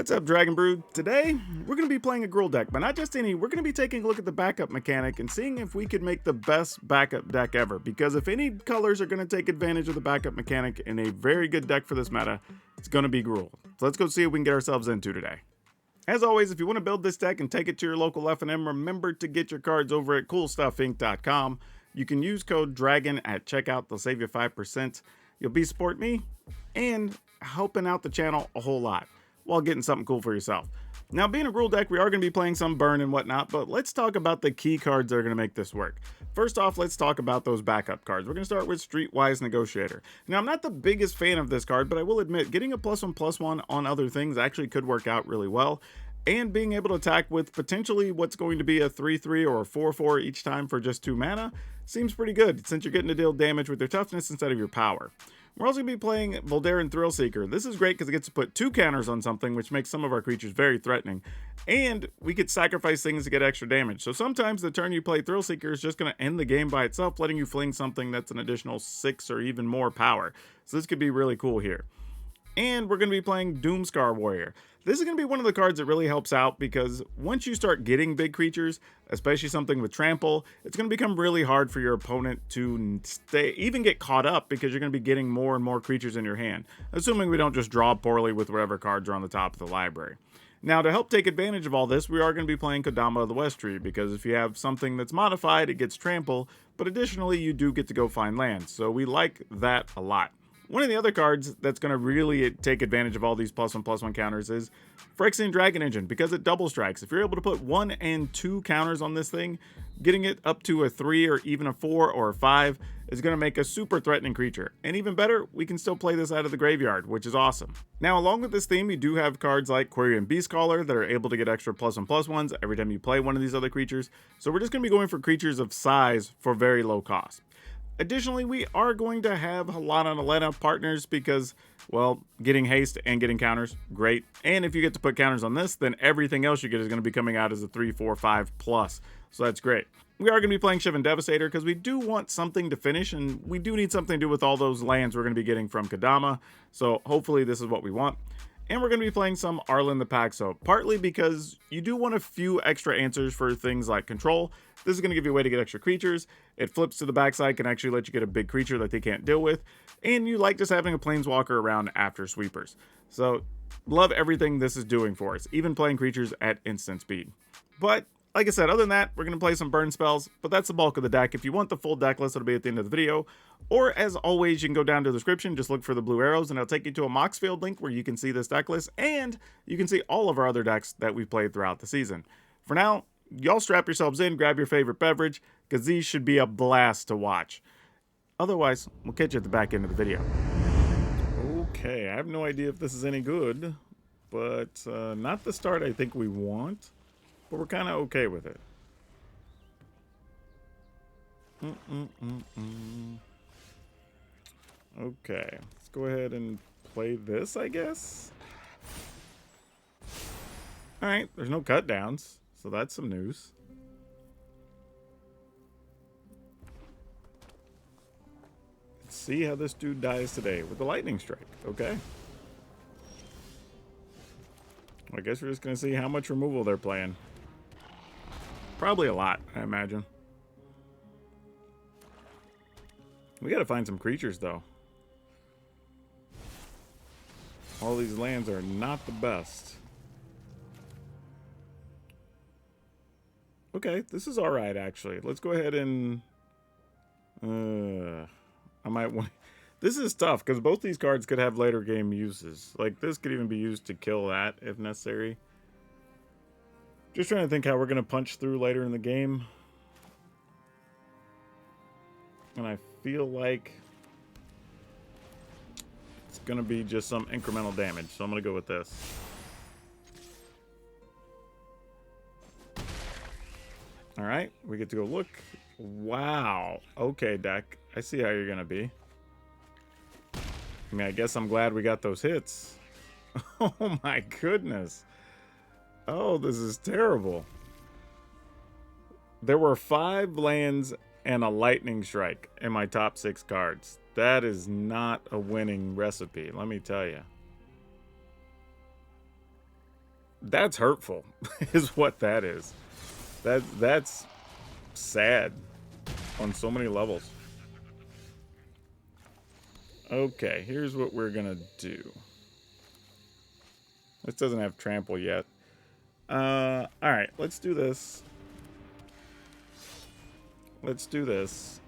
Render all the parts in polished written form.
What's up, Dragon Brood? Today, we're going to be playing a Gruul deck, but not just any. We're going to be taking a look at the backup mechanic and seeing if we could make the best backup deck ever. Because if any colors are going to take advantage of the backup mechanic in a very good deck for this meta, it's going to be Gruul. So let's go see what we can get ourselves into today. As always, if you want to build this deck and take it to your local F&M, remember to get your cards over at CoolStuffInc.com. You can use code DRAGON at checkout. They'll save you 5%. You'll be supporting me and helping out the channel a whole lot, while getting something cool for yourself. Now, being a Gruul deck, we are going to be playing some burn and whatnot, but let's talk about the key cards that are going to make this work. First off, let's talk about those backup cards. We're going to start with Streetwise Negotiator. Now, I'm not the biggest fan of this card, but I will admit, getting a +1/+1 on other things actually could work out really well. And being able to attack with potentially what's going to be a 3/3 or a 4/4 each time for just 2 mana seems pretty good, since you're getting to deal damage with your toughness instead of your power. We're also going to be playing Voldaren Thrillseeker. This is great because it gets to put 2 counters on something, which makes some of our creatures very threatening. And we could sacrifice things to get extra damage. So sometimes the turn you play Thrillseeker is just going to end the game by itself, letting you fling something that's an additional 6 or even more power. So this could be really cool here. And we're going to be playing Doomscar Warrior. This is going to be one of the cards that really helps out because once you start getting big creatures, especially something with trample, it's going to become really hard for your opponent to even get caught up because you're going to be getting more and more creatures in your hand, assuming we don't just draw poorly with whatever cards are on the top of the library. Now, to help take advantage of all this, we are going to be playing Kodama of the West Tree, because if you have something that's modified, it gets trample, but additionally, you do get to go find lands, so we like that a lot. One of the other cards that's going to really take advantage of all these +1/+1 counters is Phyrexian Dragon Engine, because it double strikes. If you're able to put 1 and 2 counters on this thing, getting it up to a 3 or even a 4 or a 5 is going to make a super threatening creature. And even better, we can still play this out of the graveyard, which is awesome. Now, along with this theme, you do have cards like Quirion Beastcaller that are able to get extra +1/+1s every time you play one of these other creatures. So we're just going to be going for creatures of size for very low cost. Additionally, we are going to have Halana partners because, well, getting haste and getting counters, great. And if you get to put counters on this, then everything else you get is going to be coming out as a 3, 4, 5 plus. So that's great. We are going to be playing Shivan Devastator because we do want something to finish, and we do need something to do with all those lands we're going to be getting from Kodama. So hopefully this is what we want. And we're going to be playing some Arlen the Paxo, partly because you do want a few extra answers for things like control. This is going to give you a way to get extra creatures. It flips to the backside, can actually let you get a big creature that they can't deal with. And you like just having a planeswalker around after sweepers. So, love everything this is doing for us, even playing creatures at instant speed. But, like I said, other than that, we're going to play some burn spells, but that's the bulk of the deck. If you want the full deck list, it'll be at the end of the video. Or, as always, you can go down to the description, just look for the blue arrows, and it'll take you to a Moxfield link where you can see this deck list, and you can see all of our other decks that we've played throughout the season. For now, y'all strap yourselves in, grab your favorite beverage, because these should be a blast to watch. Otherwise, we'll catch you at the back end of the video. Okay, I have no idea if this is any good, but not the start I think we want. But we're kind of okay with it. Okay, let's go ahead and play this, I guess. Alright, there's no cut downs, so that's some news. Let's see how this dude dies today with the lightning strike. Okay. I guess we're just going to see how much removal they're playing. Probably a lot, I imagine. We gotta find some creatures, though. All these lands are not the best. Okay, this is alright, actually. Let's go ahead and... I might want... This is tough, because both these cards could have later game uses. Like, this could even be used to kill that, if necessary. Just trying to think how we're going to punch through later in the game. And I feel like it's going to be just some incremental damage. So I'm going to go with this. Alright, we get to go look. Wow. Okay, deck. I see how you're going to be. I mean, I guess I'm glad we got those hits. Oh my goodness. Oh, this is terrible. There were 5 lands and a lightning strike in my top 6 cards. That is not a winning recipe, let me tell you. That's hurtful, is what that is. That's sad on so many levels. Okay, here's what we're gonna do. This doesn't have trample yet. Alright, let's do this. Let's do this.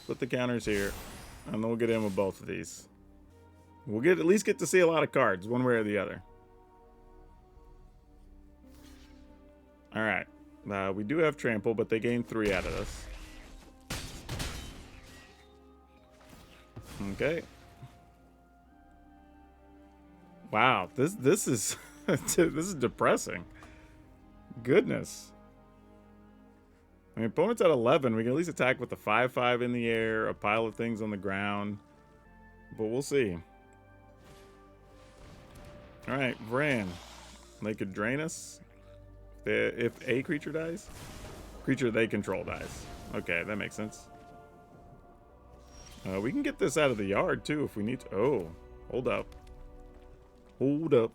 Put the counters here, and then we'll get in with both of these. We'll at least get to see a lot of cards, one way or the other. Alright. We do have trample, but they gain 3 out of this. Okay. Wow, this is this is depressing. Goodness. I mean, opponent's at 11. We can at least attack with the 5/5 in the air, a pile of things on the ground. But we'll see. Alright, Vran. They could drain us if a creature dies. Creature they control dies. Okay, that makes sense. We can get this out of the yard, too, if we need to. Oh, hold up. Hold up.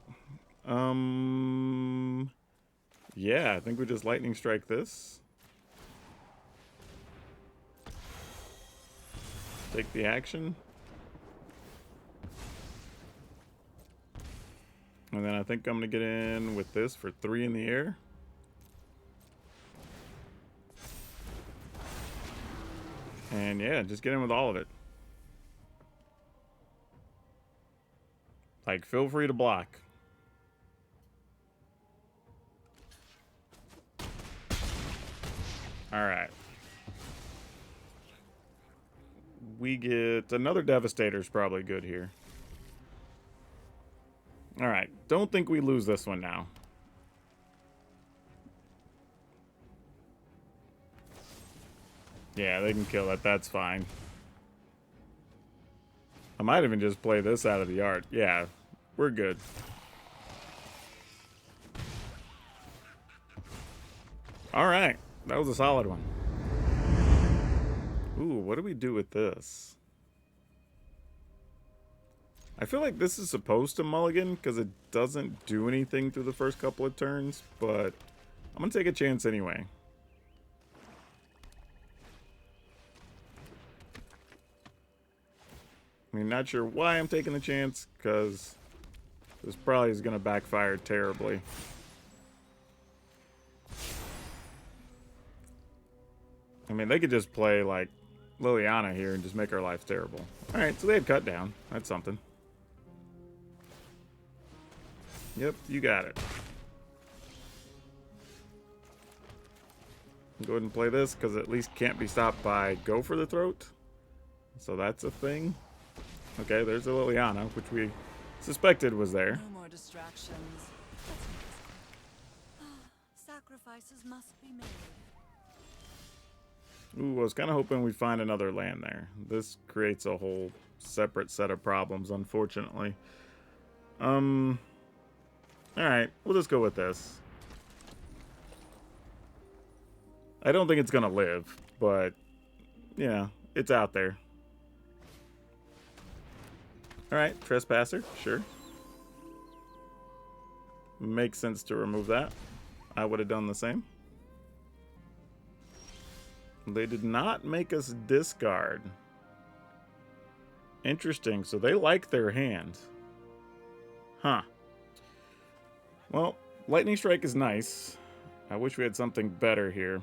Yeah, I think we just lightning strike this. Take the action. And then I think I'm going to get in with this for 3 in the air. And yeah, just get in with all of it. Like, feel free to block. Alright. We get another Devastator's probably good here. Alright, don't think we lose this one now. Yeah, they can kill it. That's fine. I might even just play this out of the yard. Yeah, we're good. Alright, that was a solid one. Ooh, what do we do with this? I feel like this is supposed to mulligan because it doesn't do anything through the first couple of turns, but I'm going to take a chance anyway. I mean, not sure why I'm taking the chance, because this probably is going to backfire terribly. I mean, they could just play, like, Liliana here and just make our life terrible. Alright, so they had cut down. That's something. Yep, you got it. Go ahead and play this, because at least can't be stopped by Go for the Throat. So that's a thing. Okay, there's a Liliana, which we suspected was there. No more distractions. Sacrifices must be made. Ooh, I was kind of hoping we'd find another land there. This creates a whole separate set of problems, unfortunately. Alright, we'll just go with this. I don't think it's gonna live, but, yeah, it's out there. Alright, Trespasser, sure. Makes sense to remove that. I would have done the same. They did not make us discard. Interesting, so they like their hand. Huh. Well, Lightning Strike is nice. I wish we had something better here.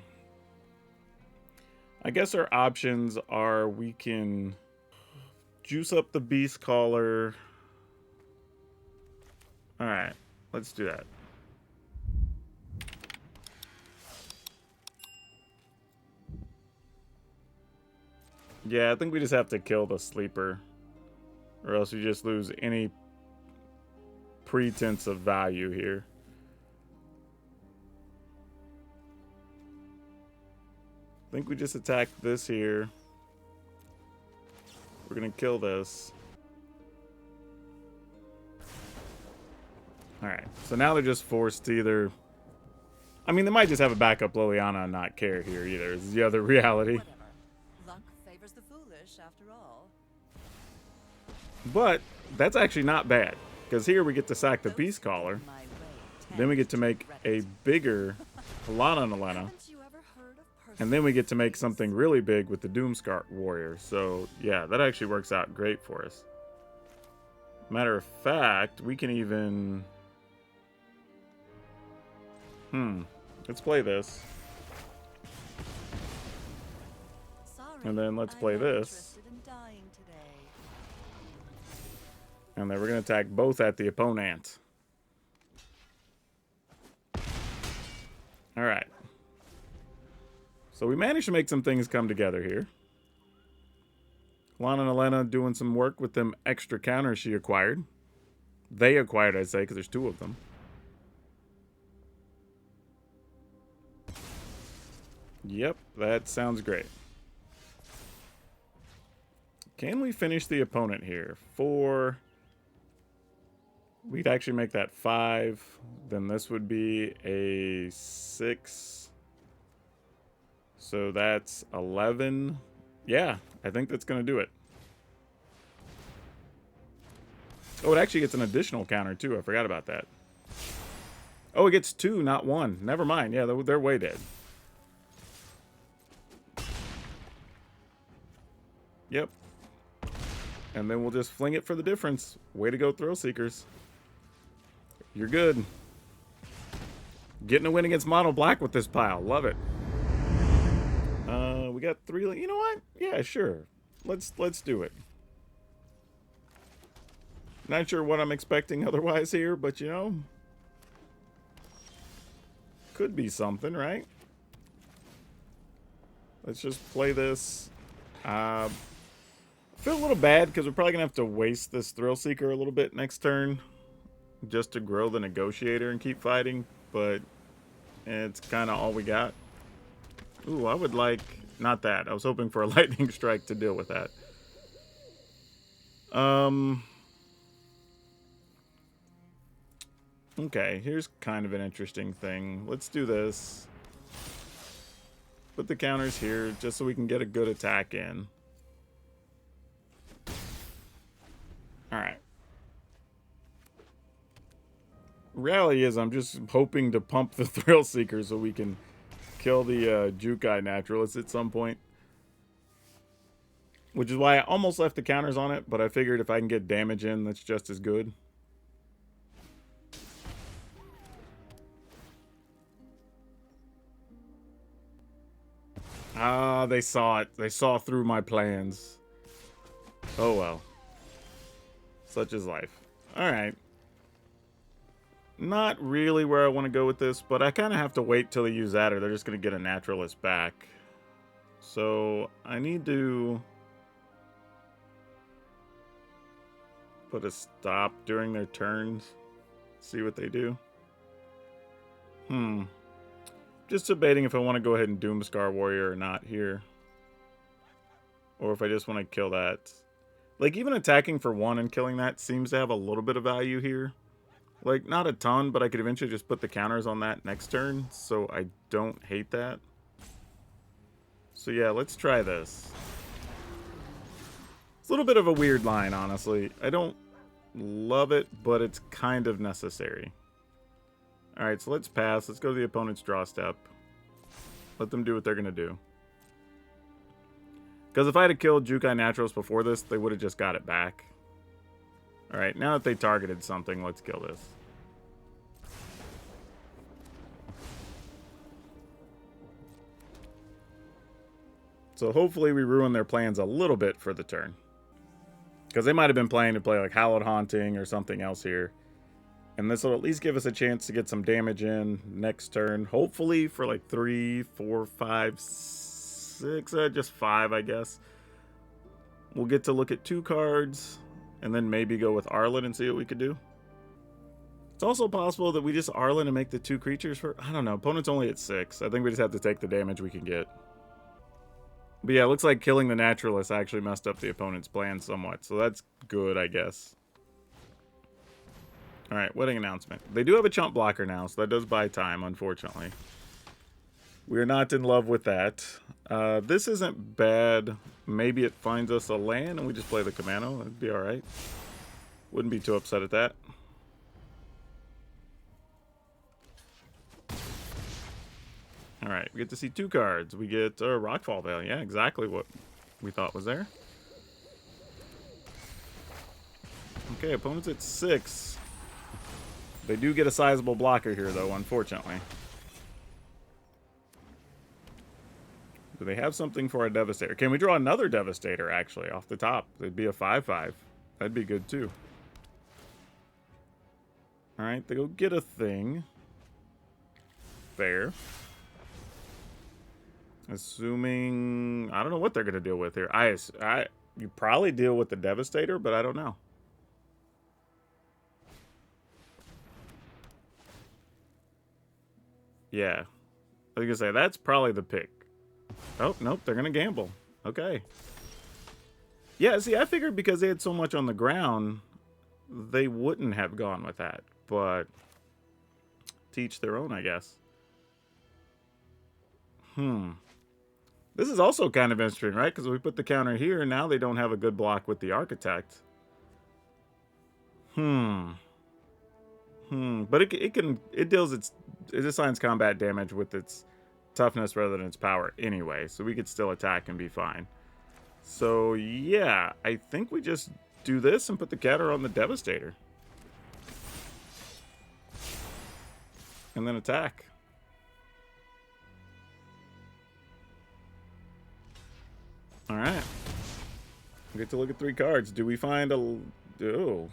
I guess our options are we can juice up the Beast Caller. Alright, let's do that. Yeah, I think we just have to kill the sleeper, or else we just lose any pretense of value here. I think we just attack this here. We're gonna kill this. Alright, so now they're just forced to either... I mean, they might just have a backup Liliana and not care here either, is the other reality. Whatever. Luck favors the foolish, after all. But that's actually not bad. Because here we get to sack the Beast Caller. My way Then we get to make a bigger Lana. Haven't you ever heard of And then we get to make something really big with the Doomscar Warrior. So, yeah, that actually works out great for us. Matter of fact, we can even... Let's play this. Sorry, And then let's I'm play not this. interested in dying today. And then we're going to attack both at the opponent. Alright. So we managed to make some things come together here. Lana and Elena doing some work with them extra counters she acquired. They acquired, I'd say, because there's two of them. Yep, that sounds great. Can we finish the opponent here? 4. We'd actually make that 5. Then this would be a 6. So that's 11. Yeah, I think that's going to do it. Oh, it actually gets an additional counter, too. I forgot about that. Oh, it gets 2, not 1. Never mind. Yeah, they're way dead. Yep. And then we'll just fling it for the difference. Way to go, Thrill Seekers. You're good. Getting a win against Mono Black with this pile. Love it. We got 3. You know what? Yeah, sure. Let's do it. Not sure what I'm expecting otherwise here, but you know, could be something, right? Let's just play this. I feel a little bad because we're probably gonna have to waste this Thrill Seeker a little bit next turn just to grow the Negotiator and keep fighting, but it's kind of all we got. Ooh, I would like... Not that. I was hoping for a Lightning Strike to deal with that. Okay, here's kind of an interesting thing. Let's do this. Put the counters here just so we can get a good attack in. Alright. Reality is I'm just hoping to pump the Thrill Seeker so we can kill the Jukai Naturalist at some point. Which is why I almost left the counters on it, but I figured if I can get damage in, that's just as good. Ah, they saw it. They saw through my plans. Oh well. Such is life. Alright. Not really where I want to go with this, but I kind of have to wait till they use that or they're just going to get a Naturalist back. So, I need to put a stop during their turns. See what they do. Just debating if I want to go ahead and Doomscar Warrior or not here. Or if I just want to kill that. Like, even attacking for 1 and killing that seems to have a little bit of value here. Like, not a ton, but I could eventually just put the counters on that next turn. So I don't hate that. So yeah, let's try this. It's a little bit of a weird line, honestly. I don't love it, but it's kind of necessary. Alright, so let's pass. Let's go to the opponent's draw step. Let them do what they're going to do. Because if I had killed Jukai Naturals before this, they would have just got it back. Alright, now that they targeted something, let's kill this. So hopefully we ruin their plans a little bit for the turn. Because they might have been planning to play like Hallowed Haunting or something else here. And this will at least give us a chance to get some damage in next turn. Hopefully for like 3, 4, 5, 6, just 5, I guess. We'll get to look at 2 cards and then maybe go with Arlen and see what we could do. It's also possible that we just Arlen and make the 2 creatures for... I don't know. Opponent's only at 6. I think we just have to take the damage we can get. But yeah, it looks like killing the Naturalist actually messed up the opponent's plan somewhat. So that's good, I guess. Alright, wedding announcement. They do have a chump blocker now, so that does buy time, unfortunately. We're not in love with that. This isn't bad. Maybe it finds us a land and we just play the Kamano. That'd be alright. Wouldn't be too upset at that. right, we get to see 2 cards. We get Rockfall Veil. Yeah, exactly what we thought was there. Okay, opponent's at 6. They do get a sizable blocker here, though, unfortunately. Do they have something for a Devastator? Can we draw another Devastator, actually, off the top? It'd be a 5/5. That'd be good, too. Alright, they go get a thing. Fair. Assuming... I don't know what they're going to deal with here. You probably deal with the Devastator, but I don't know. Yeah. I was going to say, that's probably the pick. Oh, nope, they're going to gamble. Okay. Yeah, see, I figured because they had so much on the ground, they wouldn't have gone with that. But teach their own, I guess. This is also kind of interesting, right? Because we put the counter here, and now they don't have a good block with the Architect. But it assigns combat damage with its toughness rather than its power anyway, so we could still attack and be fine. So yeah, I think we just do this and put the counter on the Devastator. And then attack. Alright. We get to look at 3 cards. Do we find a... Oh.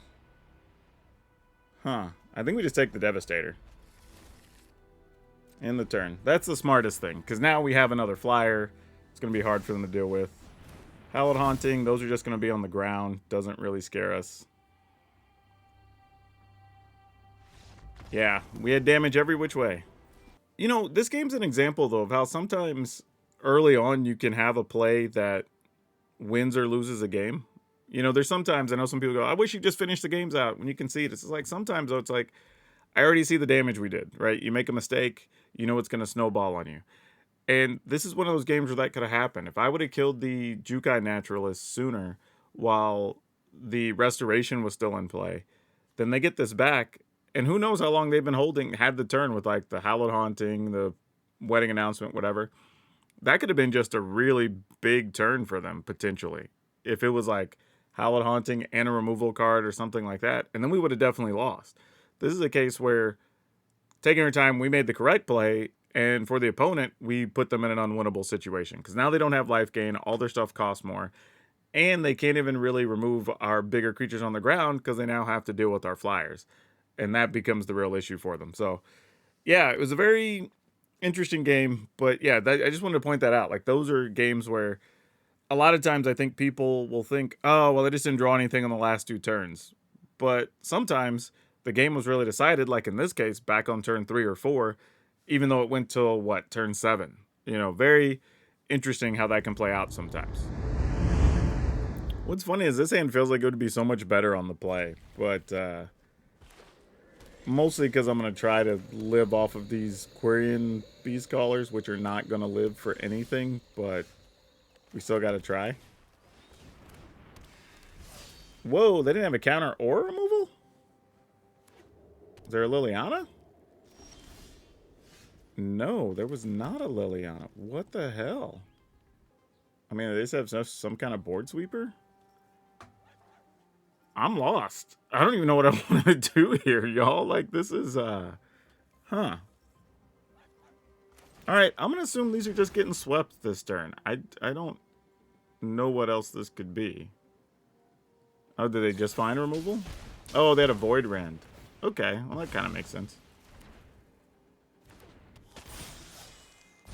Huh. I think we just take the Devastator. In the turn. That's the smartest thing, because now we have another flyer. It's going to be hard for them to deal with. Hallowed Haunting, those are just going to be on the ground. Doesn't really scare us. Yeah, we had damage every which way. You know, this game's an example, though, of how sometimes early on you can have a play that wins or loses a game. You know, there's sometimes, I know some people go, I wish you just finished the games out when you can see it. It's like sometimes, though, it's like, I already see the damage we did, right? You make a mistake, you know it's going to snowball on you. And this is one of those games where that could have happened. If I would have killed the Jukai Naturalist sooner while the Restoration was still in play, then they get this back. And who knows how long they've been had the turn with like the Hallowed Haunting, the Wedding Announcement, whatever. That could have been just a really big turn for them, potentially. If it was like Hallowed Haunting and a removal card or something like that. And then we would have definitely lost. This is a case where, taking our time, we made the correct play, and for the opponent, we put them in an unwinnable situation. Because now they don't have life gain, all their stuff costs more, and they can't even really remove our bigger creatures on the ground because they now have to deal with our flyers. And that becomes the real issue for them. So, yeah, it was a very interesting game, but yeah, I just wanted to point that out. Like, those are games where a lot of times I think people will think, oh, well, they just didn't draw anything on the last 2 turns. But sometimes the game was really decided, like in this case, back on turn 3 or 4, even though it went till, what, turn 7. You know, very interesting how that can play out sometimes. What's funny is this hand feels like it would be so much better on the play, but mostly because I'm going to try to live off of these Quirion Beast Callers, which are not going to live for anything, but we still got to try. Whoa, they didn't have a counter or removal? Is there a Liliana? No, there was not a Liliana. What the hell? I mean, they just have some kind of board sweeper? I'm lost. I don't even know what I want to do here, y'all. Like, this is, Huh. Alright, I'm going to assume these are just getting swept this turn. I don't know what else this could be. Oh, did they just find removal? Oh, they had a Void Rend. Okay, well, that kind of makes sense.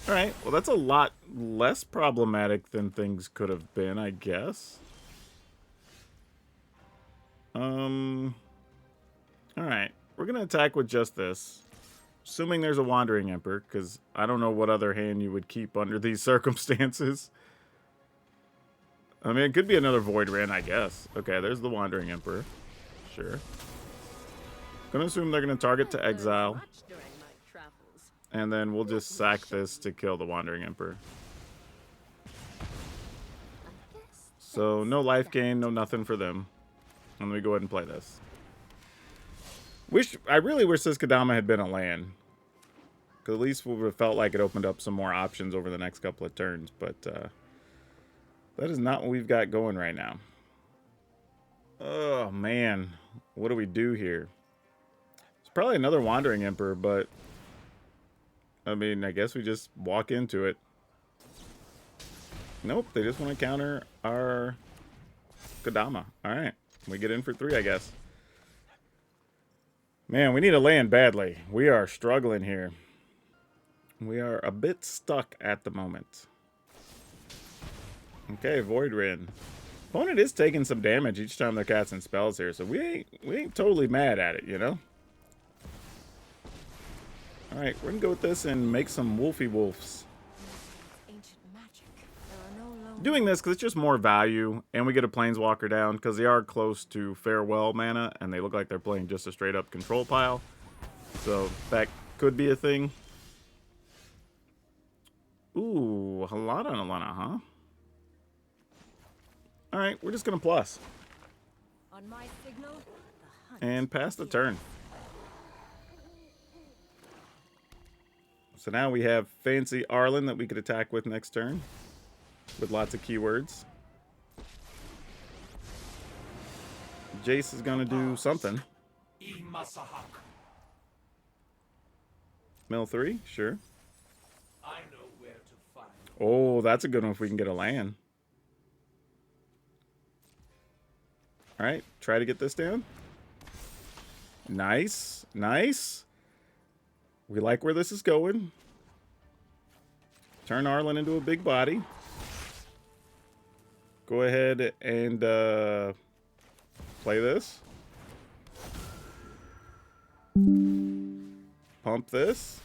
Alright, well, that's a lot less problematic than things could have been, I guess. Alright, we're going to attack with just this. Assuming there's a Wandering Emperor, because I don't know what other hand you would keep under these circumstances. I mean, it could be another Void Rend, I guess. Okay, there's the Wandering Emperor. Sure. Gonna assume they're gonna target to exile. And then we'll just sack this to kill the Wandering Emperor. So, no life gain, no nothing for them. And let me go ahead and play this. I really wish this Kadama had been a land. Because at least we would have felt like it opened up some more options over the next couple of turns. But that is not what we've got going right now. Oh, man. What do we do here? It's probably another Wandering Emperor, but... I mean, I guess we just walk into it. Nope, they just want to counter our Kodama. Alright, we get in for 3, I guess. Man, we need a land badly. We are struggling here. We are a bit stuck at the moment. Okay, Void Rin. Opponent is taking some damage each time they're casting spells here, so we ain't totally mad at it, you know? Alright, we're gonna go with this and make some Wolfy Wolves. Ancient magic. There are no lone Doing this because it's just more value, and we get a Planeswalker down because they are close to Farewell mana, and they look like they're playing just a straight up control pile. So that could be a thing. Ooh, Halana Alana, huh? Alright, we're just gonna plus. on my signal. The hunt And pass the turn. So now we have fancy Arlen that we could attack with next turn. With lots of keywords. Jace is gonna do something. Mill 3, sure. I know where to find. Oh, that's a good one if we can get a land. Alright, try to get this down. Nice, nice. We like where this is going. Turn Arlen into a big body. Go ahead and play this. Pump this.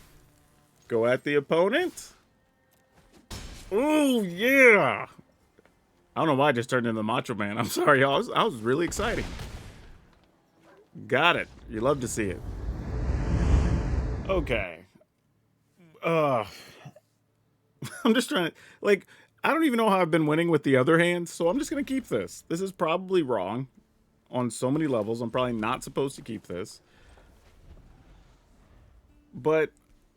Go at the opponent. Oh, yeah. I don't know why I just turned into the Macho Man. I'm sorry, y'all. I was really excited. Got it. You love to see it. Okay. I'm just trying to... Like, I don't even know how I've been winning with the other hands, so I'm just going to keep this. This is probably wrong on so many levels. I'm probably not supposed to keep this. But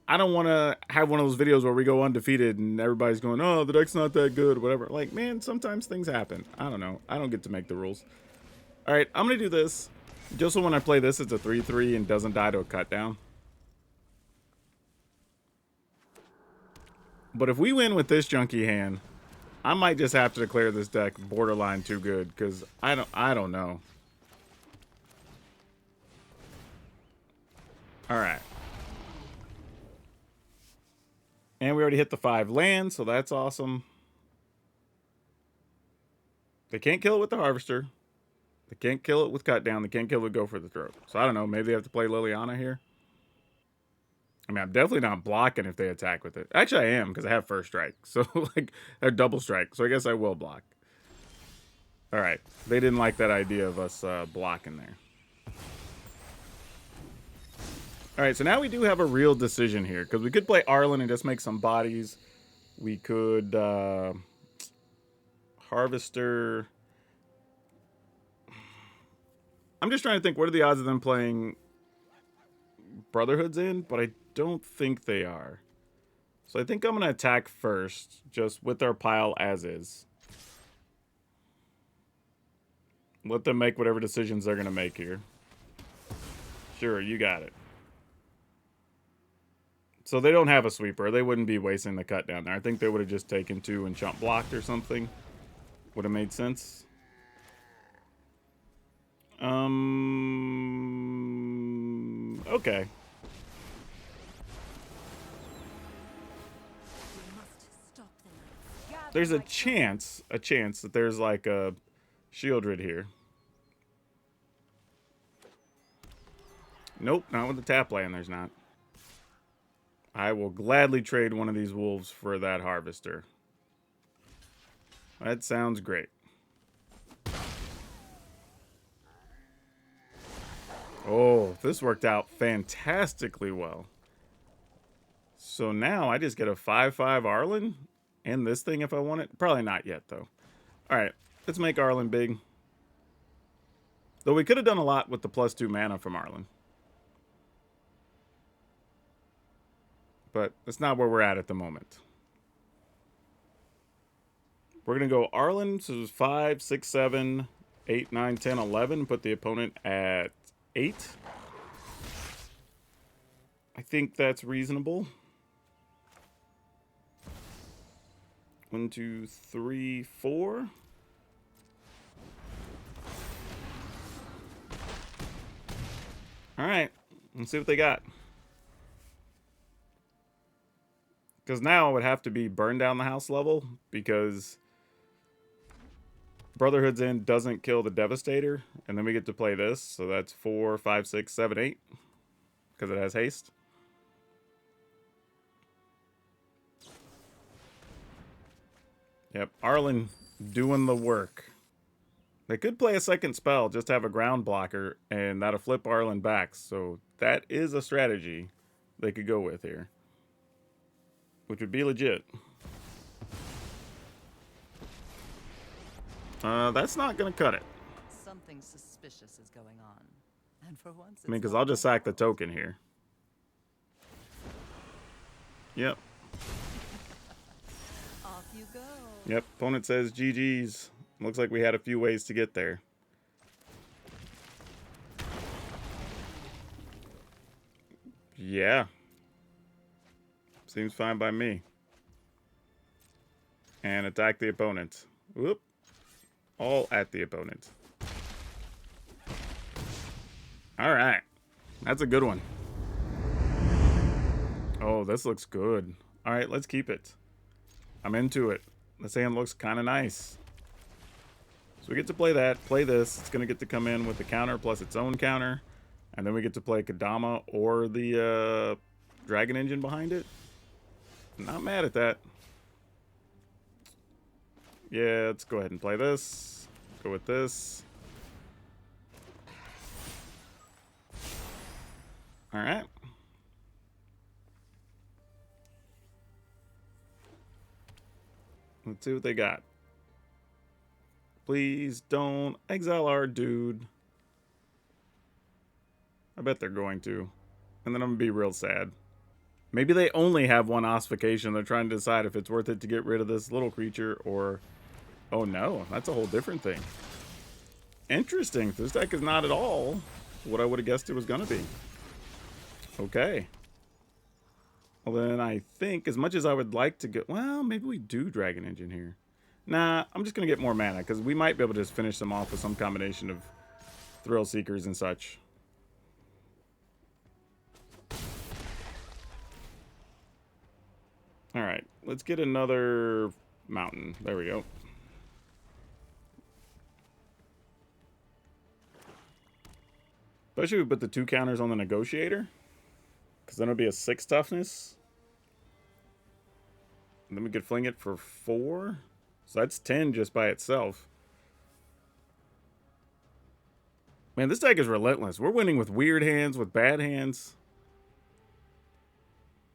I don't want to have one of those videos where we go undefeated and everybody's going, oh, the deck's not that good, whatever. Like, man, sometimes things happen. I don't know. I don't get to make the rules. All right, I'm going to do this. Just so when I play this, it's a 3-3 and doesn't die to a cut down. But if we win with this junky hand, I might just have to declare this deck borderline too good, because I don't know. Alright. And we already hit the 5 lands, so that's awesome. They can't kill it with the Harvester. They can't kill it with Cut Down. They can't kill it with Go for the Throat. So I don't know, maybe they have to play Liliana here. I mean, I'm definitely not blocking if they attack with it. Actually, I am, because I have first strike. So, like, I have double strike. So I guess I will block. Alright. They didn't like that idea of us blocking there. Alright, so now we do have a real decision here. Because we could play Arlen and just make some bodies. We could Harvester. I'm just trying to think, what are the odds of them playing Brotherhood's in? But I don't think they are. So I think I'm going to attack first, just with our pile as is. Let them make whatever decisions they're going to make here. Sure, you got it. So they don't have a sweeper. They wouldn't be wasting the cut down there. I think they would have just taken 2 and chump blocked or something. Would have made sense. Okay. We must stop them. There's a chance that there's like a Shieldred here. Nope, not with the tap land, there's not. I will gladly trade one of these wolves for that Harvester. That sounds great. Oh, this worked out fantastically well. So now I just get a 5/5 Arlen and this thing if I want it. Probably not yet, though. All right, let's make Arlen big. Though we could have done a lot with the +2 mana from Arlen. but that's not where we're at the moment. We're going to go Arlen, so it's 5, 6, 7, 8, 9, 10, 11. Put the opponent at 8. I think that's reasonable. 1, 2, 3, 4. All right, let's see what they got. Because now it would have to be burn down the house level, because Brotherhood's End doesn't kill the Devastator, and then we get to play this, so that's 4, 5, 6, 7, 8, because it has haste. Yep, Arlen doing the work. They could play a second spell, just have a ground blocker, and that'll flip Arlen back. So that is a strategy they could go with here, which would be legit. That's not going to cut it. Something suspicious is going on. And for once, I mean, because I'll just sack the token here. Yep. Off you go. Yep, opponent says GG's. Looks like we had a few ways to get there. Yeah. Seems fine by me. And attack the opponent. Whoop. All at the opponent. Alright. That's a good one. Oh, this looks good. Alright, let's keep it. I'm into it. This hand looks kind of nice. So we get to play that, play this. It's going to get to come in with the counter plus its own counter. And then we get to play Kodama or the Dragon Engine behind it. Not mad at that. Yeah, let's go ahead and play this. Go with this. Alright. Let's see what they got. Please don't exile our dude. I bet they're going to. And then I'm going to be real sad. Maybe they only have one ossification. They're trying to decide if it's worth it to get rid of this little creature or... Oh no, that's a whole different thing. Interesting. This deck is not at all what I would have guessed it was going to be. Okay. Well then I think as much as I would like to go... Well, maybe we do Dragon Engine here. Nah, I'm just going to get more mana because we might be able to just finish them off with some combination of Thrill Seekers and such. Alright, let's get another mountain. There we go. Especially if we put the 2 counters on the Negotiator. Because then it'll be a 6 toughness. And then we could fling it for 4. So that's 10 just by itself. Man, this deck is relentless. We're winning with weird hands, with bad hands.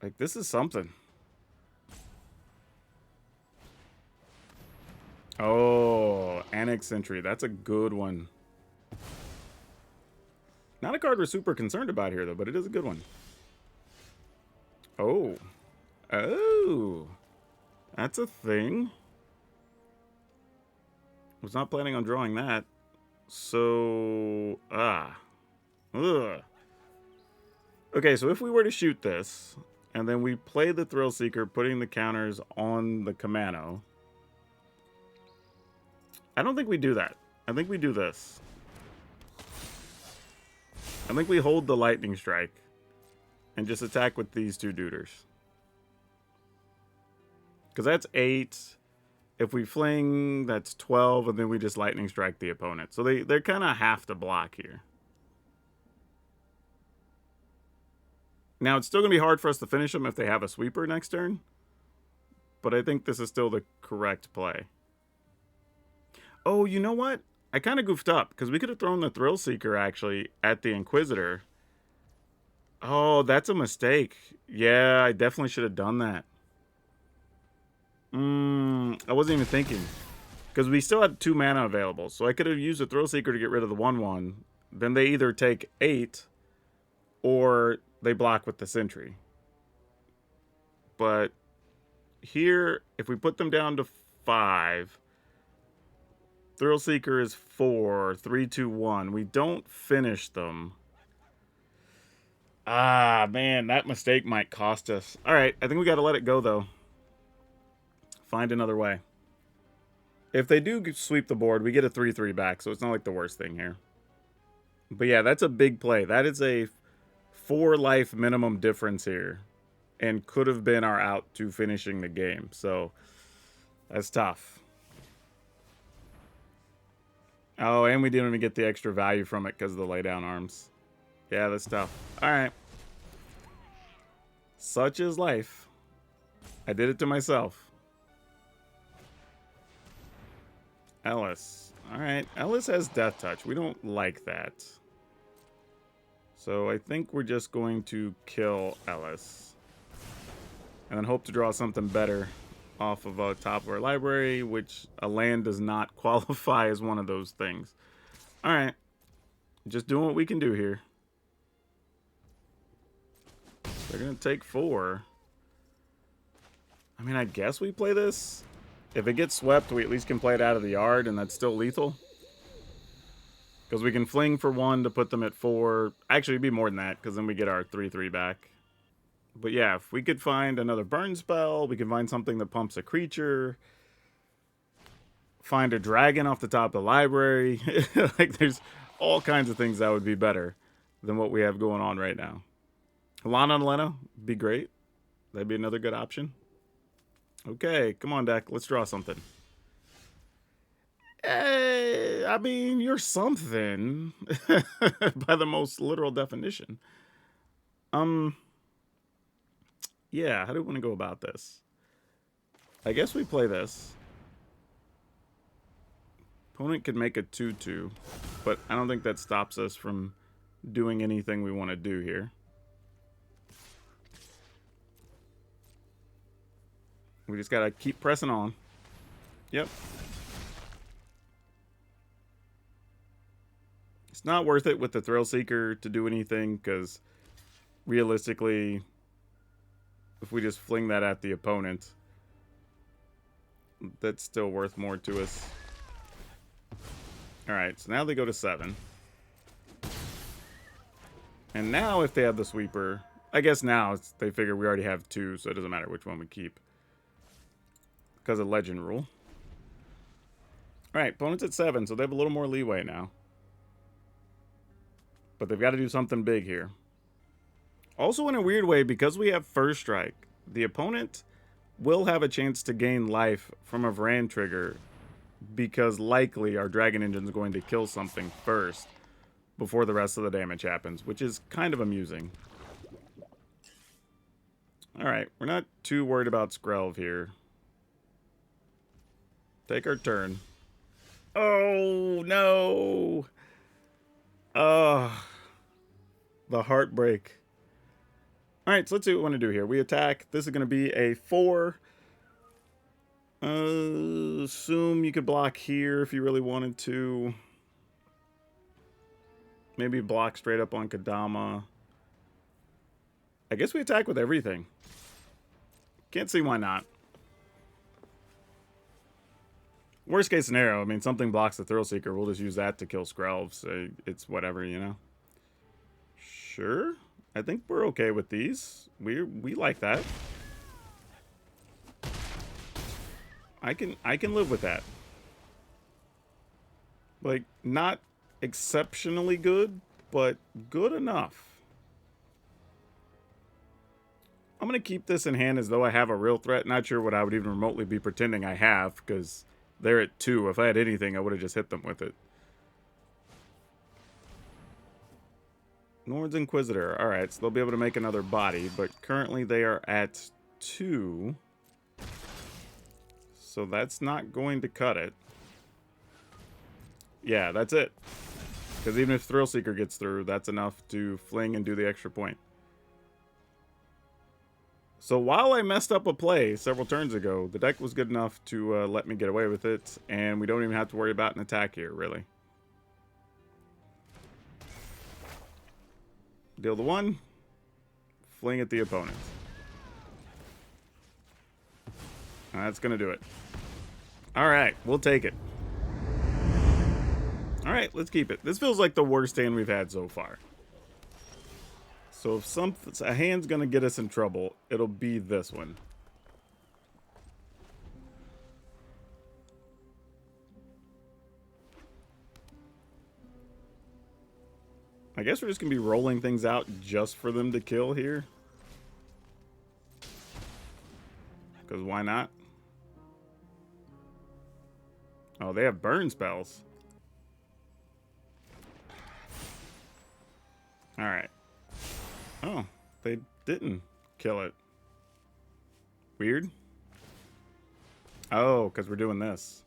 Like, this is something. Oh, Annex Sentry. That's a good one. Not a card we're super concerned about here, though, but it is a good one. Oh. Oh. That's a thing. Was not planning on drawing that. So, ugh. Okay, so if we were to shoot this, and then we play the Thrill Seeker, putting the counters on the Kamano. I don't think we do that. I think we do this. I think we hold the Lightning Strike and just attack with these 2 duders. Because that's 8. If we fling, that's 12, and then we just Lightning Strike the opponent. So they kind of have to block here. Now, it's still going to be hard for us to finish them if they have a sweeper next turn. But I think this is still the correct play. Oh, you know what? I kind of goofed up, because we could have thrown the Thrill Seeker, actually, at the Inquisitor. Oh, that's a mistake. Yeah, I definitely should have done that. I wasn't even thinking. Because we still had 2 mana available. So I could have used the Thrill Seeker to get rid of the 1/1. Then they either take 8, or they block with the Sentry. but here, if we put them down to 5, Thrill Seeker is 4, 3, 2, 1. We don't finish them. Ah, man, that mistake might cost us. All right, I think we got to let it go, though. Find another way. If they do sweep the board, we get a 3-3 back, so it's not like the worst thing here. But yeah, that's a big play. That is a 4 life minimum difference here, and could have been our out to finishing the game. So that's tough. Oh, and we didn't even get the extra value from it because of the laydown arms. Yeah, that's tough. All right. Such is life. I did it to myself. Ellis. All right. Ellis has Death Touch. We don't like that. So I think we're just going to kill Ellis. And then hope to draw something better off of top of our library, which a land does not qualify as one of those things. All right. Just doing what we can do here. They're going to take 4. I mean, I guess we play this. If it gets swept, we at least can play it out of the yard, and that's still lethal. Because we can fling for 1 to put them at 4. Actually, it'd be more than that, because then we get our 3-3 back. But yeah, if we could find another burn spell, we can find something that pumps a creature. Find a dragon off the top of the library. Like, there's all kinds of things that would be better than what we have going on right now. Lana and Lena, be great. That'd be another good option. Okay, come on, deck. Let's draw something. I mean, you're something by the most literal definition. Yeah, how do we want to go about this? I guess we play this. Opponent could make a 2-2, but I don't think that stops us from doing anything we want to do here. We just gotta keep pressing on. Yep. It's not worth it with the Thrill Seeker to do anything, because realistically, if we just fling that at the opponent, that's still worth more to us. Alright, so now they go to 7. And now if they have the sweeper, I guess now they figure we already have 2, so it doesn't matter which one we keep. Because of legend rule. Alright, opponent's at 7, so they have a little more leeway now. But they've got to do something big here. Also, in a weird way, because we have first strike, the opponent will have a chance to gain life from a Varan trigger, because likely our Dragon Engine is going to kill something first before the rest of the damage happens, which is kind of amusing. Alright, we're not too worried about Skrelv here. Take our turn. Oh, no! The heartbreak. Alright, so let's see what we want to do here. We attack. This is going to be a 4. Assume you could block here if you really wanted to. Maybe block straight up on Kadama. I guess we attack with everything. Can't see why not. Worst case scenario, I mean, something blocks the Thrill Seeker. We'll just use that to kill Skrelv. So it's whatever, you know. Sure. I think we're okay with these. We like that. I can live with that. Like, not exceptionally good, but good enough. I'm going to keep this in hand as though I have a real threat. Not sure what I would even remotely be pretending I have, because they're at 2. If I had anything, I would have just hit them with it. Nord's Inquisitor. Alright, so they'll be able to make another body, but currently they are at 2. So that's not going to cut it. Yeah, that's it. Because even if Thrill Seeker gets through, that's enough to fling and do the extra point. So while I messed up a play several turns ago, the deck was good enough to let me get away with it, and we don't even have to worry about an attack here, really. Deal the 1, fling at the opponent. That's going to do it. All right, we'll take it. All right, let's keep it. This feels like the worst hand we've had so far. So if a hand's going to get us in trouble, it'll be this one. I guess we're just going to be rolling things out just for them to kill here. Because why not? Oh, they have burn spells. Alright. Oh, they didn't kill it. Weird. Oh, because we're doing this.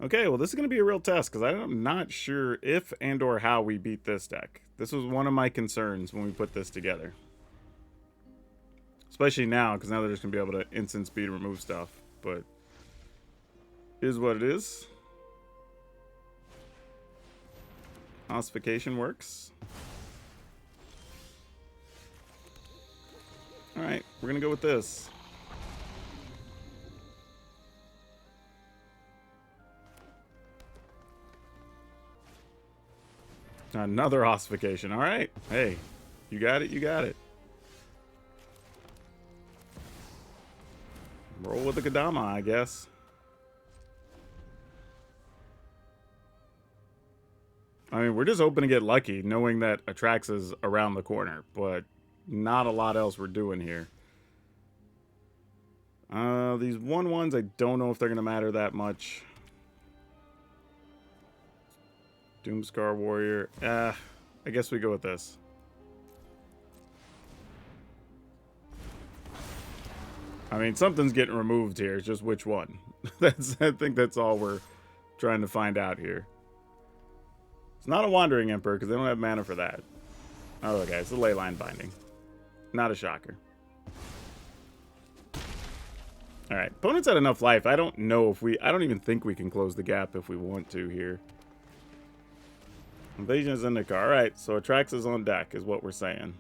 Okay, well, this is going to be a real test, because I'm not sure if and or how we beat this deck. This was one of my concerns when we put this together. Especially now, because now they're just going to be able to instant speed remove stuff. But it is what it is. Ossification works. Alright, we're going to go with this. Another ossification. Alright. Hey, you got it, you got it. Roll with the Kodama, I guess. I mean, we're just hoping to get lucky, knowing that Atraxa's around the corner, but not a lot else we're doing here. These 1/1s, I don't know if they're going to matter that much. Doomscar Warrior. I guess we go with this. I mean, something's getting removed here. It's just which one. I think that's all we're trying to find out here. It's not a Wandering Emperor, because they don't have mana for that. Oh, okay. It's a Leyline Binding. Not a shocker. Alright. Opponent's had enough life. I don't know if I don't even think we can close the gap if we want to here. Invasion is in the car. Alright, so Atraxa's on deck is what we're saying.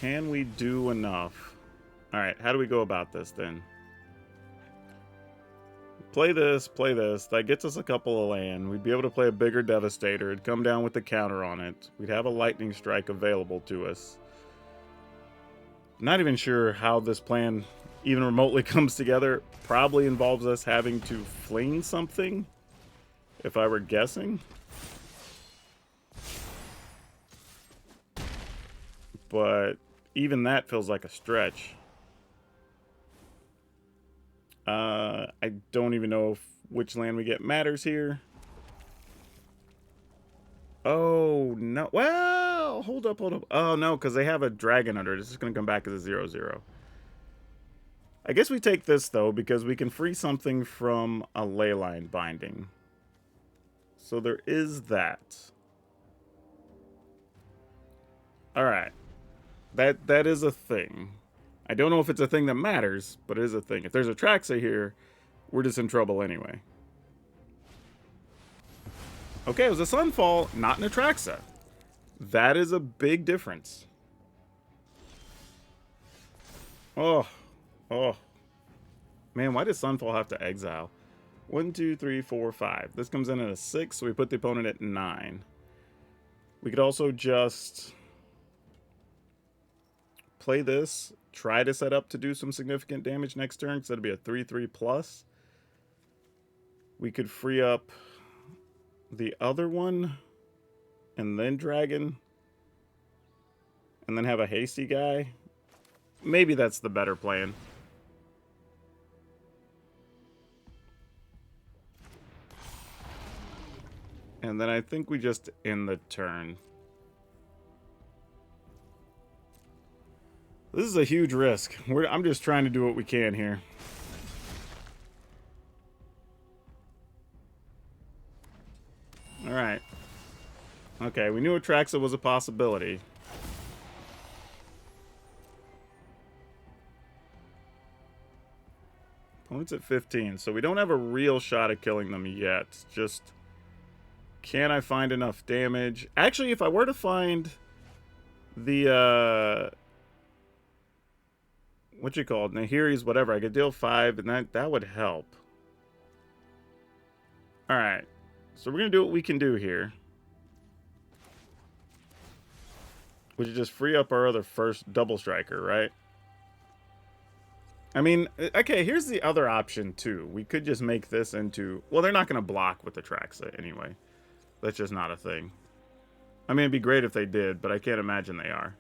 Can we do enough? Alright, how do we go about this then? Play this, play this. That gets us a couple of land. We'd be able to play a bigger Devastator. It'd come down with the counter on it. We'd have a Lightning Strike available to us. Not even sure how this plan even remotely comes together. Probably involves us having to fling something, if I were guessing. But even that feels like a stretch. I don't even know if which land we get matters here. Oh, no. Well, hold up, hold up. Oh, no, because they have a dragon under it. This is going to come back as a 0/0. I guess we take this, though, because we can free something from a Leyline Binding. So there is that. Alright. That is a thing. I don't know if it's a thing that matters, but it is a thing. If there's a Atraxa here, we're just in trouble anyway. Okay, it was a Sunfall, not an Atraxa. That is a big difference. Oh. Oh. Man, why does Sunfall have to exile? 1, 2, 3, 4, 5. This comes in at a 6, so we put the opponent at 9. We could also just play this, try to set up to do some significant damage next turn, because that'd be a 3/3 plus. We could free up the other one, and then Dragon, and then have a hasty guy. Maybe that's the better plan. And then I think we just end the turn. This is a huge risk. I'm just trying to do what we can here. Alright. Okay, we knew Atraxa was a possibility. Opponent's at 15, so we don't have a real shot at killing them yet. Just, can I find enough damage? Actually, if I were to find the what you call it, Nahiri's whatever. I could deal 5, and that would help. All right, so we're gonna do what we can do here, which is just free up our other first double striker, right? I mean, okay, here's the other option too. We could just make this into, well, they're not gonna block with the Traxa anyway. That's just not a thing. I mean, it'd be great if they did, but I can't imagine they are.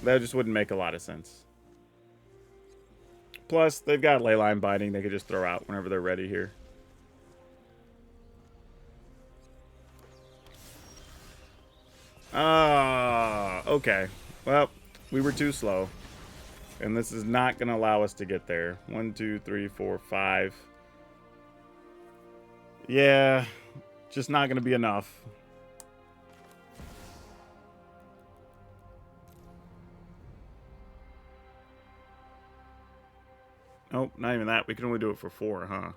That just wouldn't make a lot of sense. Plus, they've got Leyline Binding they could just throw out whenever they're ready here. Okay. Well, we were too slow. And this is not going to allow us to get there. 1, 2, 3, 4, 5. Yeah, just not going to be enough. Oh, not even that. We can only do it for 4, huh?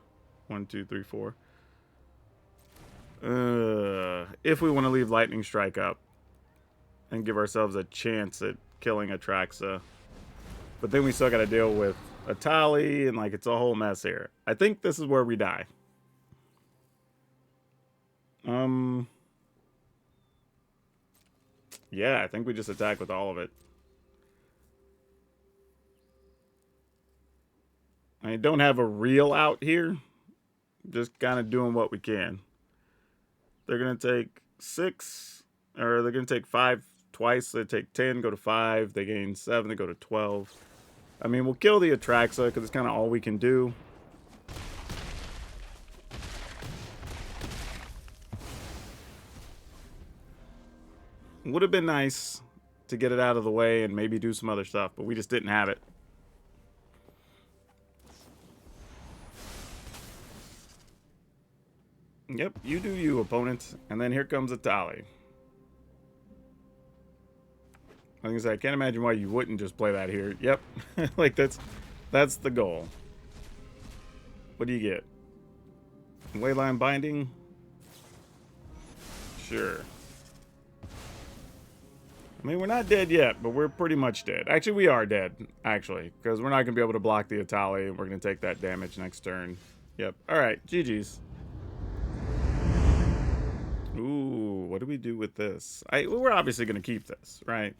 1, 2, 3, 4. If we want to leave Lightning Strike up and give ourselves a chance at killing a Traxa. But then we still got to deal with a Tali, and like it's a whole mess here. I think this is where we die. Yeah, I think we just attack with all of it. I don't have a real out here. Just kind of doing what we can. They're going to take 6, or they're going to take 5 twice. They take 10, go to 5. They gain 7, they go to 12. I mean, we'll kill the Atraxa because it's kind of all we can do. Would have been nice to get it out of the way and maybe do some other stuff, but we just didn't have it. Yep, you do you, opponent. And then here comes a Tali. I was gonna say, I can't imagine why you wouldn't just play that here. Yep, like that's the goal. What do you get? Leyline Binding? Sure. I mean, we're not dead yet, but we're pretty much dead. Actually, we are dead, actually, because we're not going to be able to block the Atali, and we're going to take that damage next turn. Yep. All right, GG's. Ooh, what do we do with this? We're obviously going to keep this, right?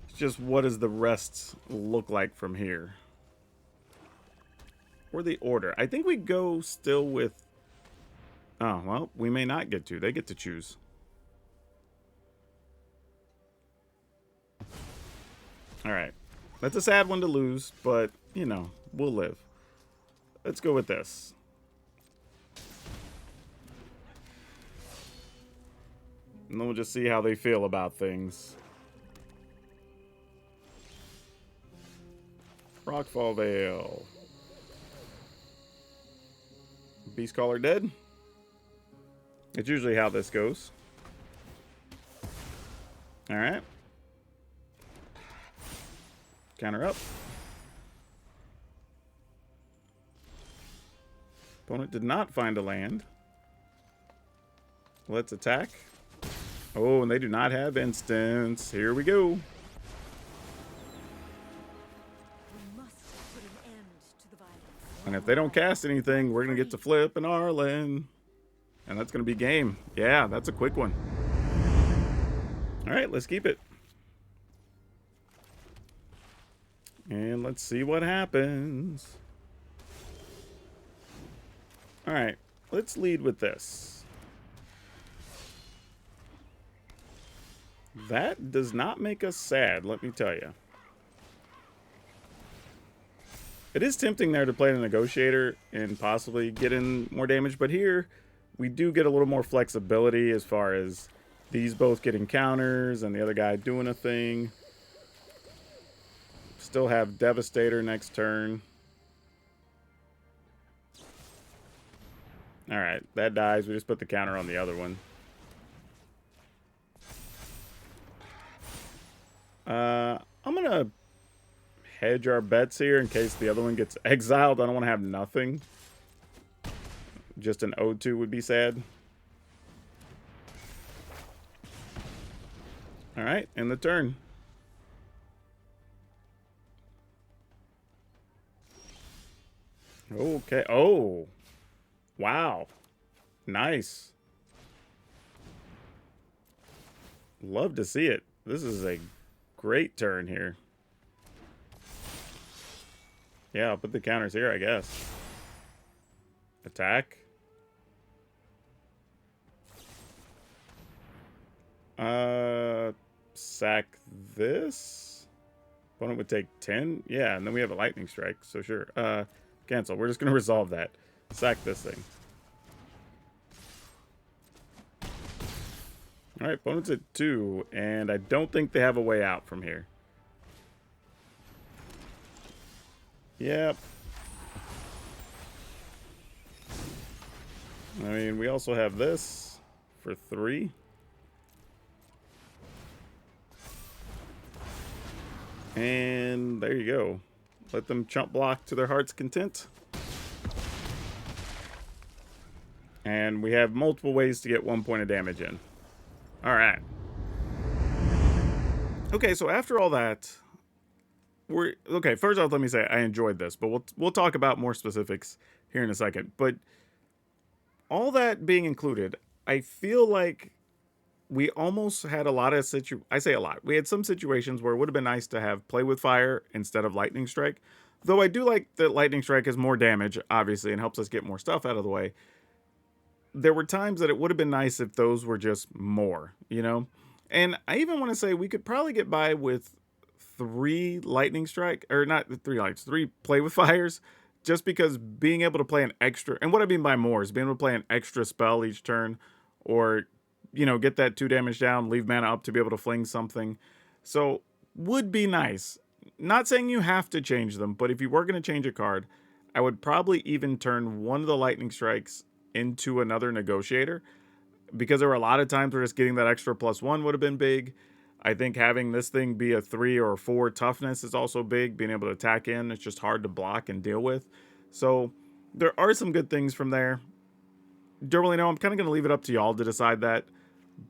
It's just what does the rest look like from here? Or the order. I think we go still with... Oh, well, we may not get to. They get to choose. Alright. That's a sad one to lose, but, you know, we'll live. Let's go with this. And then we'll just see how they feel about things. Rockfall Vale. Beastcaller dead. It's usually how this goes. Alright. Counter up. Opponent did not find a land. Let's attack. Oh, and they do not have instants. Here we go. We must put an end to the violence. And if they don't cast anything, we're going to get to flip an Arlen. And that's going to be game. Yeah, that's a quick one. All right, let's keep it. And let's see what happens. All right, let's lead with this. That does not make us sad, let me tell you. It is tempting there to play the Negotiator and possibly get in more damage, but here we do get a little more flexibility as far as these both getting counters and the other guy doing a thing. Still have Devastator next turn. Alright, that dies. We just put the counter on the other one. I'm going to hedge our bets here in case the other one gets exiled. I don't want to have nothing. Just an O2 would be sad. All right, end the turn. Okay. Oh, wow. Nice. Love to see it. This is a great turn here. Yeah, I'll put the counters here, I guess. Attack. Sack this. Opponent would take 10. Yeah, and then we have a lightning strike, so sure. Cancel. We're just gonna resolve that. Sack this thing. All right, opponent's at 2, and I don't think they have a way out from here. Yep. I mean, we also have this for 3. And there you go. Let them chump block to their heart's content. And we have multiple ways to get 1 point of damage in. All right. Okay, so after all that, okay. First off, let me say I enjoyed this, but we'll talk about more specifics here in a second. But all that being included, I feel like we almost had a lot of I say a lot. We had some situations where it would have been nice to have play with fire instead of lightning strike. Though I do like that lightning strike has more damage, obviously, and helps us get more stuff out of the way. There were times that it would have been nice if those were just more, you know? And I even want to say we could probably get by with 3 lightning strike, or not 3 lights, 3 play with fires, just because being able to play an extra, and what I mean by more is being able to play an extra spell each turn, or, you know, get that 2 damage down, leave mana up to be able to fling something. So, would be nice. Not saying you have to change them, but if you were going to change a card, I would probably even turn one of the lightning strikes into another negotiator, because there were a lot of times where just getting that extra +1 would have been big. I think having this thing be a 3 or 4 toughness is also big. Being able to attack in, it's just hard to block and deal with. So there are some good things from there. Don't really know. I'm kind of going to leave it up to y'all to decide that.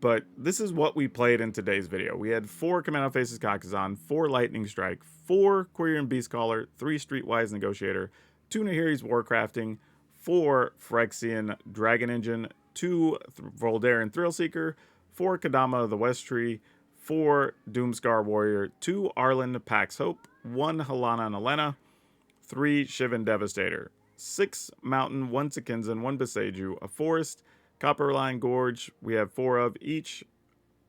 But this is what we played in today's video. We had 4 Command Faces Kakazan, 4 Lightning Strike, 4 Quirion Beastcaller, 3 Streetwise Negotiator, 2 Nahiri's Warcrafting, 4 Phyrexian Dragon Engine, 2 Voldaren Thrillseeker, 4 Kadama the West Tree, 4 Doomscar Warrior, 2 Arlen Pax Hope, 1 Halana and Elena, 3 Shivan Devastator, 6 Mountain, 1 Sekinzan, 1 Beseju, a Forest, Copperline Gorge, we have 4 of each,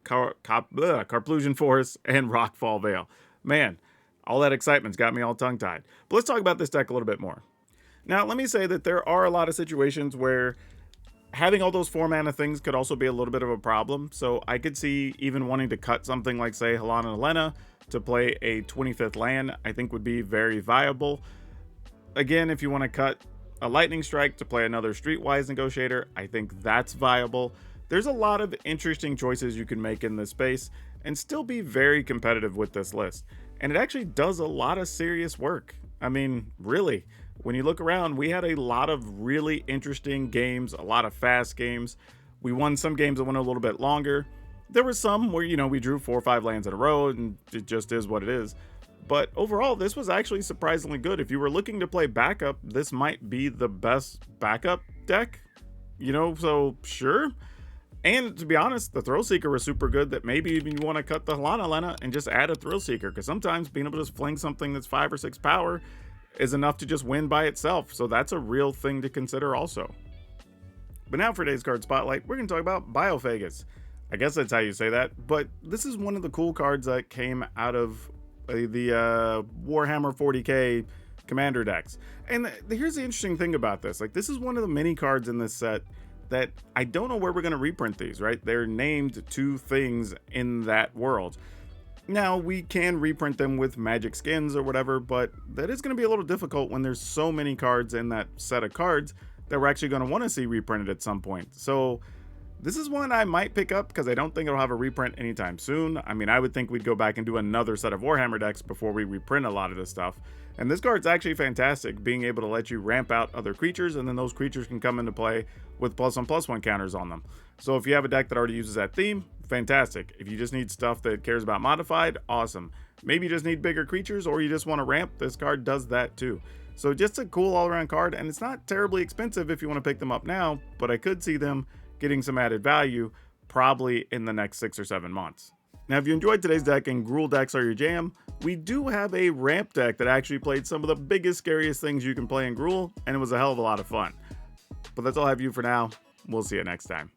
Carplusion Forest, and Rockfall Vale. Man, all that excitement's got me all tongue-tied. But let's talk about this deck a little bit more. Now, let me say that there are a lot of situations where having all those 4 mana things could also be a little bit of a problem. So I could see even wanting to cut something like, say, Halana and Elena to play a 25th land, I think would be very viable. Again, if you want to cut a Lightning Strike to play another Streetwise Negotiator, I think that's viable. There's a lot of interesting choices you can make in this space and still be very competitive with this list. And it actually does a lot of serious work. I mean, really. When you look around, we had a lot of really interesting games, a lot of fast games. We won some games that went a little bit longer. There were some where, you know, we drew 4 or 5 lands in a row, and it just is what it is. But overall, this was actually surprisingly good. If you were looking to play backup, this might be the best backup deck. You know, so sure. And to be honest, the Thrillseeker was super good, that maybe even you want to cut the Halana Lena and just add a Thrillseeker, because sometimes being able to just fling something that's 5 or 6 power is enough to just win by itself. So that's a real thing to consider also. But now for today's card spotlight, we're going to talk about Biophagus. I guess that's how you say that, but this is one of the cool cards that came out of the Warhammer 40k commander decks. And here's the interesting thing about this. Like, this is one of the many cards in this set that I don't know where we're going to reprint these, right? They're named to things in that world. Now, we can reprint them with magic skins or whatever, but that is going to be a little difficult when there's so many cards in that set of cards that we're actually going to want to see reprinted at some point. So this is one I might pick up because I don't think it'll have a reprint anytime soon. I mean, I would think we'd go back and do another set of Warhammer decks before we reprint a lot of this stuff. And this card's actually fantastic, being able to let you ramp out other creatures, and then those creatures can come into play with +1/+1 counters on them. So if you have a deck that already uses that theme, fantastic. If you just need stuff that cares about modified, awesome. Maybe you just need bigger creatures, or you just want to ramp, this card does that too. So just a cool all-around card, and it's not terribly expensive if you want to pick them up now, but I could see them getting some added value probably in the next 6 or 7 months. Now, if you enjoyed today's deck and Gruul decks are your jam, we do have a ramp deck that actually played some of the biggest, scariest things you can play in Gruul, and it was a hell of a lot of fun. But that's all I have for you for now. We'll see you next time.